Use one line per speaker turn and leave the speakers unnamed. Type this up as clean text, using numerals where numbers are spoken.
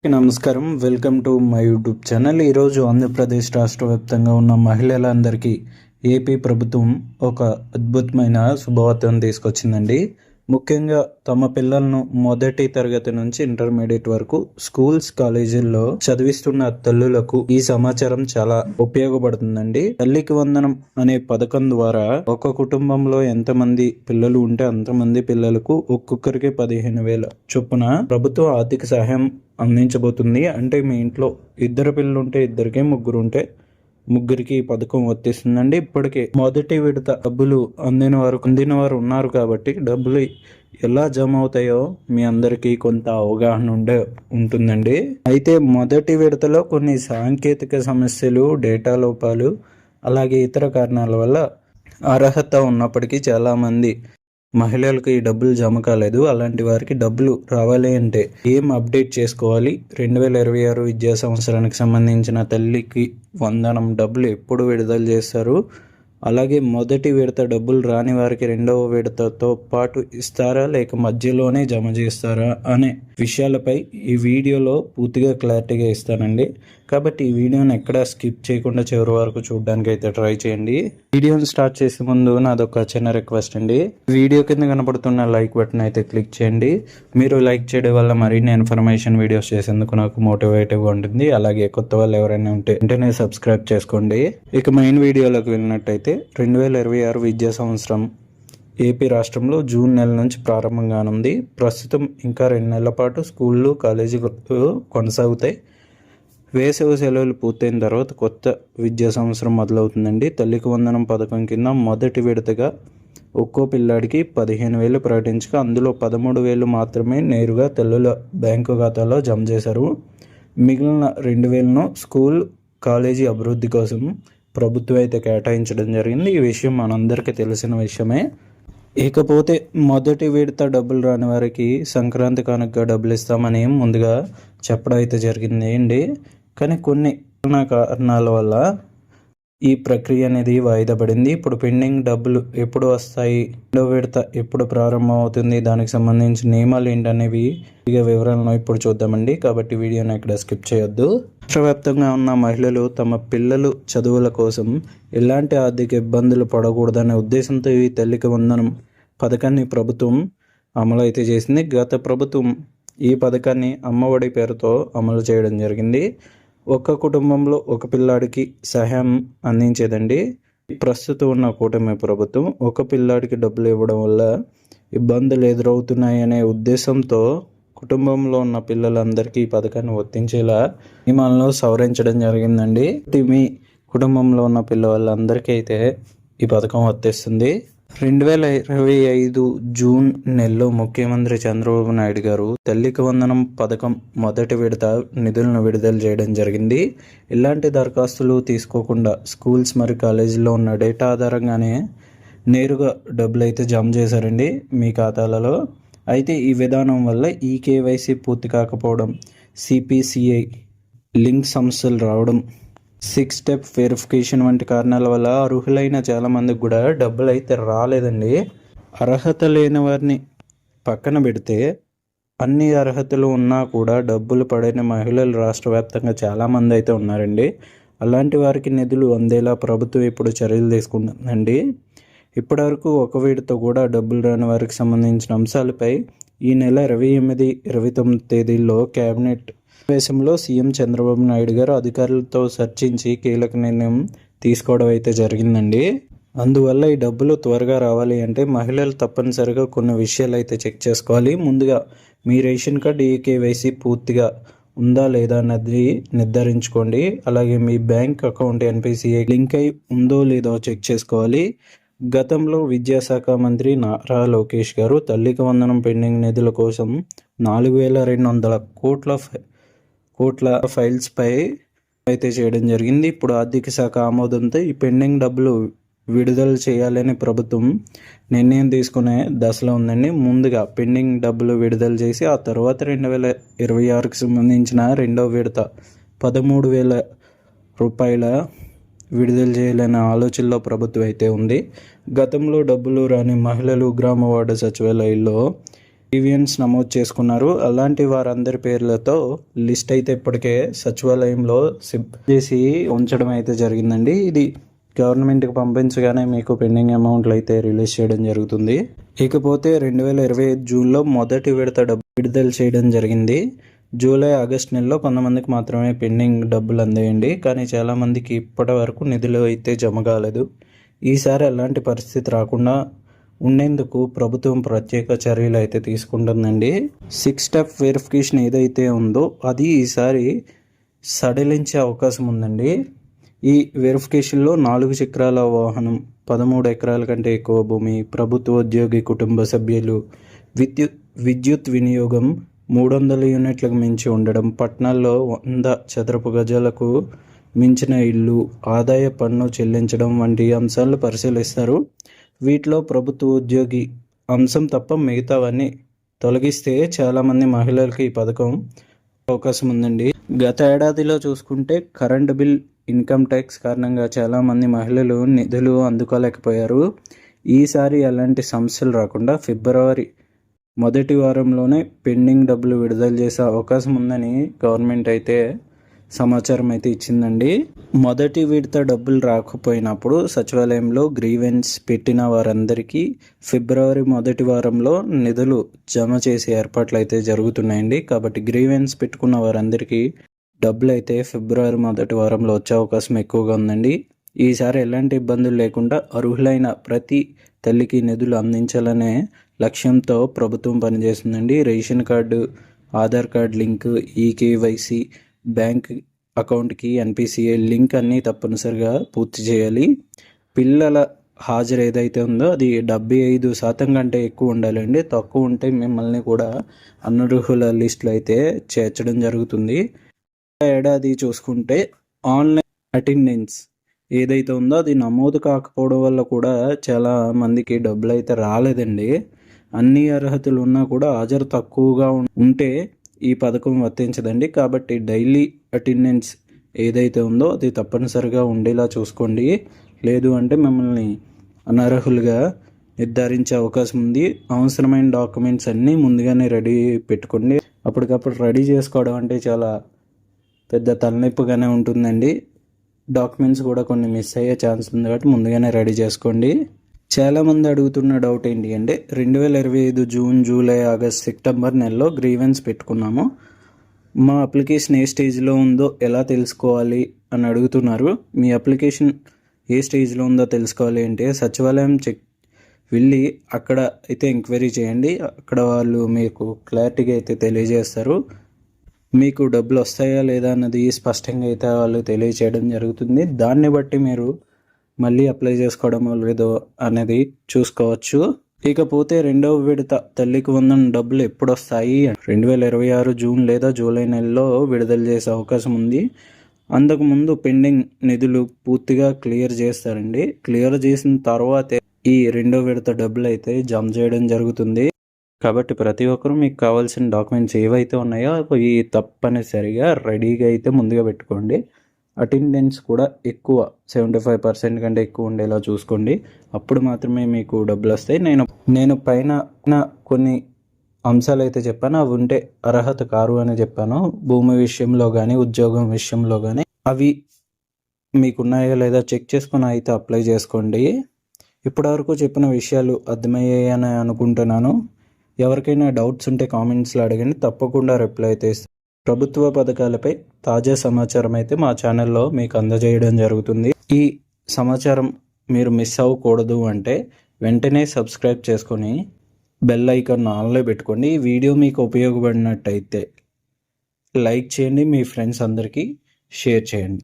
నమస్కారం, welcome to my YouTube channel. ఈరోజు ఆంధ్రప్రదేశ్ రాష్ట్ర వ్యాప్తంగా ఉన్న మహిళలందరికీ ఏపీ ప్రభుత్వం ఒక అద్భుతమైన శుభవార్తను తీసుకొచ్చిందండి. ముఖ్యంగా తమ పిల్లలను మొదటి తరగతి నుంచి ఇంటర్మీడియట్ వరకు స్కూల్స్, కాలేజీల్లో చదివిస్తున్న తల్లులకు ఈ సమాచారం చాలా ఉపయోగపడుతుందండి. తల్లికి వందనం అనే పథకం ద్వారా ఒక కుటుంబంలో ఎంతమంది పిల్లలు ఉంటే అంతమంది పిల్లలకు ఒక్కొక్కరికి 15,000 చొప్పున ప్రభుత్వం ఆర్థిక సహాయం అందించబోతుంది. అంటే మీ ఇంట్లో ఇద్దరు పిల్లలు ఉంటే ఇద్దరికి, ముగ్గురు ఉంటే ముగ్గురికి ఈ పథకం వర్తిస్తుందండి. ఇప్పటికే మొదటి విడత డబ్బులు అందిన వారు ఉన్నారు కాబట్టి డబ్బులు ఎలా జమ అవుతాయో మీ అందరికీ కొంత అవగాహన ఉంటుందండి. అయితే మొదటి విడతలో కొన్ని సాంకేతిక సమస్యలు, డేటా లోపాలు, అలాగే ఇతర కారణాల వల్ల అర్హత ఉన్నప్పటికీ చాలామంది మహిళలకు ఈ డబ్బులు జమ కాలేదు. అలాంటి వారికి డబ్బులు రావాలి అంటే ఏం అప్డేట్ చేసుకోవాలి? 2026 విద్యా సంవత్సరానికి సంబంధించిన తల్లికి వందనం డబ్బులు ఎప్పుడు విడుదల చేస్తారు? అలాగే మొదటి విడత డబ్బులు రాని వారికి రెండవ విడతతో పాటు ఇస్తారా, లేక మధ్యలోనే జమ చేస్తారా అనే విషయాలపై ఈ వీడియోలో పూర్తిగా క్లారిటీగా ఇస్తానండి. కాబట్టి ఈ వీడియోని ఎక్కడా స్కిప్ చేయకుండా చివరి వరకు చూడడానికి అయితే ట్రై చేయండి. వీడియోని స్టార్ట్ చేసే ముందు నాదొక చిన్న రిక్వెస్ట్ అండి. వీడియో కింద కనపడుతున్న లైక్ బటన్ అయితే క్లిక్ చేయండి. మీరు లైక్ చేయడం వల్ల మరిన్ని ఇన్ఫర్మేషన్ వీడియోస్ చేసేందుకు నాకు మోటివేటివ్గా ఉంటుంది. అలాగే కొత్త వాళ్ళు ఎవరైనా ఉంటే వెంటనే సబ్స్క్రైబ్ చేసుకోండి. ఇక మెయిన్ వీడియోలోకి వెళ్ళినట్టయితే 2026 విద్యా సంవత్సరం ఏపీ రాష్ట్రంలో జూన్ నెల నుంచి ప్రారంభం కానుంది. ప్రస్తుతం ఇంకా 2 నెలల పాటు స్కూళ్ళు, కాలేజీలు కొనసాగుతాయి. వేసవి సెలవులు పూర్తయిన తర్వాత కొత్త విద్యా సంవత్సరం మొదలవుతుందండి. తల్లికి వందనం పథకం కింద మొదటి విడతగా ఒక్కో పిల్లాడికి 15,000 ప్రకటించగా అందులో 13,000 మాత్రమే నేరుగా తల్లుల బ్యాంకు ఖాతాలో జమ చేశారు. మిగిలిన 2,000ను స్కూల్, కాలేజీ అభివృద్ధి కోసం ప్రభుత్వం అయితే కేటాయించడం జరిగింది. ఈ విషయం మనందరికీ తెలిసిన విషయమే. ఇకపోతే మొదటి విడత డబ్బులు రాని వారికి సంక్రాంతి కానుకగా డబ్బులు ఇస్తామని ముందుగా చెప్పడం అయితే జరిగింది అండి. కానీ కొన్ని కారణాల వల్ల ఈ ప్రక్రియ అనేది వాయిదా పడింది. ఇప్పుడు పెండింగ్ డబ్బులు ఎప్పుడు వస్తాయి, రెండో విడత ఎప్పుడు ప్రారంభం అవుతుంది, దానికి సంబంధించిన నియమాలు ఏంటనేవి వివరాలను ఇప్పుడు చూద్దామండి. కాబట్టి వీడియోని ఇక్కడ స్కిప్ చేయొద్దు. రాష్ట్ర వ్యాప్తంగా ఉన్న మహిళలు తమ పిల్లలు చదువుల కోసం ఎలాంటి ఆర్థిక ఇబ్బందులు పడకూడదనే ఉద్దేశంతో ఈ తల్లికి వందనం పథకాన్ని ప్రభుత్వం అమలు అయితే చేసింది. గత ప్రభుత్వం ఈ పథకాన్ని అమ్మఒడి పేరుతో అమలు చేయడం జరిగింది. ఒక్క కుటుంబంలో ఒక పిల్లాడికి సహాయం అందించేదండి. ప్రస్తుతం ఉన్న కూటమి ప్రభుత్వం ఒక పిల్లాడికి డబ్బులు ఇవ్వడం వల్ల ఇబ్బందులు ఎదురవుతున్నాయనే ఉద్దేశంతో కుటుంబంలో ఉన్న పిల్లలందరికీ ఈ పథకాన్ని వర్తించేలా నియమాలను సవరించడం జరిగిందండి. మీ కుటుంబంలో ఉన్న పిల్లలందరికీ అయితే ఈ పథకం వర్తిస్తుంది. 2025 జూన్ నెలలో ముఖ్యమంత్రి చంద్రబాబు నాయుడు గారు తల్లికి వందనం పథకం మొదటి విడత నిధులను విడుదల చేయడం జరిగింది. ఇలాంటి దరఖాస్తులు తీసుకోకుండా స్కూల్స్ మరియు కాలేజీల్లో ఉన్న డేటా ఆధారంగానే నేరుగా డబ్బులు అయితే జమ చేశారండి మీ ఖాతాలలో. అయితే ఈ విధానం వల్ల ఈకేవైసీ పూర్తి కాకపోవడం, సిపిసిఐ లింక్ సమస్యలు రావడం, 6 స్టెప్ వెరిఫికేషన్ వంటి కారణాల వల్ల అర్హులైన చాలామందికి కూడా డబ్బులు అయితే రాలేదండి. అర్హత లేని వారిని పక్కన పెడితే అన్ని అర్హతలు ఉన్నా కూడా డబ్బులు పడిన మహిళలు రాష్ట్ర వ్యాప్తంగా చాలామంది అయితే ఉన్నారండి. అలాంటి వారికి నిధులు అందేలా ప్రభుత్వం ఇప్పుడు చర్యలు తీసుకుంటుందండి. ఇప్పటివరకు ఒక వీడితో కూడా డబ్బులు రాని వారికి సంబంధించిన అంశాలపై ఈ నెల 28, 29 తేదీల్లో కేబినెట్ సమావేశంలో సీఎం చంద్రబాబు నాయుడు గారు అధికారులతో చర్చించి కీలక నిర్ణయం తీసుకోవడం అయితే జరిగిందండి. అందువల్ల ఈ డబ్బులు త్వరగా రావాలి అంటే మహిళలు తప్పనిసరిగా కొన్ని విషయాలు అయితే చెక్ చేసుకోవాలి. ముందుగా మీ రేషన్ కార్డు ఈకేవైసీ పూర్తిగా ఉందా లేదా అన్నది నిర్ధారించుకోండి. అలాగే మీ బ్యాంక్ అకౌంట్ ఎన్పిసిఐ లింక్ అయి ఉందో లేదో చెక్ చేసుకోవాలి. గతంలో విద్యాశాఖ మంత్రి నారా లోకేష్ గారు తల్లికి వందనం పెండింగ్ నిధుల కోసం 4,200 కోట్ల ఫైల్స్ పై అయితే చేయడం జరిగింది. ఇప్పుడు ఆర్థిక శాఖ ఆమోదంతో ఈ పెండింగ్ డబ్బులు విడుదల చేయాలని ప్రభుత్వం నిర్ణయం తీసుకునే దశలో ఉందండి. ముందుగా పెండింగ్ డబ్బులు విడుదల చేసి ఆ తర్వాత 2026కి సంబంధించిన రెండవ విడత 13,000 రూపాయల విడుదల చేయాలనే ఆలోచనలో ప్రభుత్వం అయితే ఉంది. గతంలో డబ్బులు రాని మహిళలు గ్రామ వార్డు సచివాలయాల్లో గ్రీవియన్స్ నమోదు చేసుకున్నారు. అలాంటి వారందరి పేర్లతో లిస్ట్ అయితే ఇప్పటికే సచివాలయంలో చేసి ఉంచడం అయితే జరిగిందండి. ఇది గవర్నమెంట్కి పంపించగానే మీకు పెండింగ్ అమౌంట్లు అయితే రిలీజ్ చేయడం జరుగుతుంది. ఇకపోతే 2025 జూన్లో మొదటి విడత డబ్బు విడుదల చేయడం జరిగింది. జూలై ఆగస్ట్ నెలలో కొంతమందికి మాత్రమే పెండింగ్ డబ్బులు అందేయండి. కానీ చాలామందికి ఇప్పటి వరకు నిధులు అయితే జమ కాలేదు. ఈసారి అలాంటి పరిస్థితి రాకుండా ఉండేందుకు ప్రభుత్వం ప్రత్యేక చర్యలు అయితే తీసుకుంటుందండి. 6 స్టెప్ వెరిఫికేషన్ ఏదైతే ఉందో అది ఈసారి సడలించే అవకాశం ఉందండి. ఈ వెరిఫికేషన్లో 4 చక్రాల వాహనం, 13 ఎకరాల కంటే ఎక్కువ భూమి, ప్రభుత్వ ఉద్యోగి కుటుంబ సభ్యులు, విద్యుత్ వినియోగం 300 యూనిట్లకు మించి ఉండడం, పట్టణాల్లో 100 చదరపు గజాలకు మించిన ఇల్లు, ఆదాయ పన్ను చెల్లించడం వంటి అంశాలను పరిశీలిస్తారు. వీటిలో ప్రభుత్వ ఉద్యోగి అంశం తప్ప మిగతావన్నీ తొలగిస్తే చాలామంది మహిళలకి ఈ పథకం అవకాశం ఉందండి. గత ఏడాదిలో చూసుకుంటే కరెంట్ బిల్, ఇన్కమ్ ట్యాక్స్ కారణంగా చాలామంది మహిళలు నిధులు అందుకోలేకపోయారు. ఈసారి ఎలాంటి సమస్యలు రాకుండా ఫిబ్రవరి మొదటి వారంలోనే పెండింగ్ డబ్బులు విడుదల చేసే అవకాశం ఉందని గవర్నమెంట్ అయితే సమాచారం అయితే ఇచ్చిందండి. మొదటి విడత డబ్బులు రాకపోయినప్పుడు సచివాలయంలో గ్రీవెన్స్ పెట్టిన వారందరికీ ఫిబ్రవరి మొదటి వారంలో నిధులు జమ చేసే ఏర్పాట్లు అయితే జరుగుతున్నాయండి. కాబట్టి గ్రీవెన్స్ పెట్టుకున్న వారందరికీ డబ్బులు అయితే ఫిబ్రవరి మొదటి వారంలో వచ్చే అవకాశం ఎక్కువగా ఉందండి. ఈసారి ఎలాంటి ఇబ్బందులు లేకుండా అర్హులైన ప్రతి తల్లికి నిధులు అందించాలనే లక్ష్యంతో ప్రభుత్వం పనిచేస్తుందండి. Ration card, Aadhaar card link, eKYC, bank అకౌంట్కి ఎన్పిసిఐ లింక్ అన్నీ తప్పనిసరిగా పూర్తి చేయాలి. పిల్లల హాజరు ఏదైతే ఉందో అది 75% కంటే ఎక్కువ ఉండాలండి. తక్కువ ఉంటే మిమ్మల్ని కూడా అనర్హుల లిస్టులో అయితే చేర్చడం జరుగుతుంది. ఏడాది చూసుకుంటే ఆన్లైన్ అటెండెన్స్ ఏదైతే ఉందో అది నమోదు కాకపోవడం వల్ల కూడా చాలా మందికి డబ్బులు అయితే రాలేదండి. అన్ని అర్హతలు ఉన్నా కూడా హాజరు తక్కువగా ఉంటే ఈ పథకం వర్తించదండి. కాబట్టి డైలీ అటెండెన్స్ ఏదైతే ఉందో అది తప్పనిసరిగా ఉండేలా చూసుకోండి. లేదు అంటే మిమ్మల్ని అనర్హులుగా నిర్ధారించే అవకాశం ఉంది. అవసరమైన డాక్యుమెంట్స్ అన్నీ ముందుగానే రెడీ పెట్టుకోండి. అప్పటికప్పుడు రెడీ చేసుకోవడం అంటే చాలా పెద్ద తలనొప్పిగానే ఉంటుందండి. డాక్యుమెంట్స్ కూడా కొన్ని మిస్ అయ్యే ఛాన్స్ ఉంది కాబట్టి ముందుగానే రెడీ చేసుకోండి. చాలామంది అడుగుతున్న డౌట్ ఏంటి అంటే 2025 జూన్, జూలై, ఆగస్ట్, సెప్టెంబర్ నెలలో గ్రీవెన్స్ పెట్టుకున్నాము, మా అప్లికేషన్ ఏ స్టేజ్లో ఉందో ఎలా తెలుసుకోవాలి అని అడుగుతున్నారు. మీ అప్లికేషన్ ఏ స్టేజ్లో ఉందో తెలుసుకోవాలి అంటే సచివాలయం వెళ్ళి అక్కడ అయితే ఎంక్వైరీ చేయండి. అక్కడ వాళ్ళు మీకు క్లారిటీగా అయితే తెలియజేస్తారు. మీకు డబ్బులు వస్తాయా లేదా అన్నది స్పష్టంగా అయితే వాళ్ళు తెలియచేయడం జరుగుతుంది. దాన్ని బట్టి మీరు మళ్ళీ అప్లై చేసుకోవడమో లేదో అనేది చూసుకోవచ్చు. ఇకపోతే రెండవ విడత తల్లికి వందనం డబ్బులు ఎప్పుడు వస్తాయి? 2026 జూన్ లేదా జూలై నెలలో విడుదల చేసే అవకాశం ఉంది. అంతకుముందు పెండింగ్ నిధులు పూర్తిగా క్లియర్ చేస్తారండి. క్లియర్ చేసిన తర్వాతే ఈ రెండో విడత డబ్బులు అయితే జమ చేయడం జరుగుతుంది. కాబట్టి ప్రతి ఒక్కరూ మీకు కావాల్సిన డాక్యుమెంట్స్ ఏవైతే ఉన్నాయో అవి తప్పనిసరిగా రెడీగా అయితే ముందుగా పెట్టుకోండి. అటెండెన్స్ కూడా ఎక్కువ 75% కంటే ఎక్కువ ఉండేలా చూసుకోండి. అప్పుడు మాత్రమే మీకు డబ్బులు వస్తాయి. నేను పైన కొన్ని అంశాలు అయితే చెప్పాను, అవి ఉంటే అర్హత కారు అని చెప్పాను. భూమి విషయంలో కానీ ఉద్యోగం విషయంలో కానీ అవి మీకున్నాయో లేదా చెక్ చేసుకుని అయితే అప్లై చేసుకోండి. ఇప్పటివరకు చెప్పిన విషయాలు అర్థమయ్యాయని అనుకుంటున్నాను. ఎవరికైనా డౌట్స్ ఉంటే కామెంట్స్లో అడగండి, తప్పకుండా రిప్లై అయితే ఇస్తాను. ప్రభుత్వ పథకాలపై తాజా సమాచారం అయితే మా ఛానల్లో మీకు అందజేయడం జరుగుతుంది. ఈ సమాచారం మీరు మిస్ అవ్వకూడదు అంటే వెంటనే సబ్స్క్రైబ్ చేసుకొని బెల్ ఐకాన్ ఆన్లో పెట్టుకోండి. ఈ వీడియో మీకు ఉపయోగపడినట్టయితే లైక్ చేయండి, మీ ఫ్రెండ్స్ అందరికీ షేర్ చేయండి.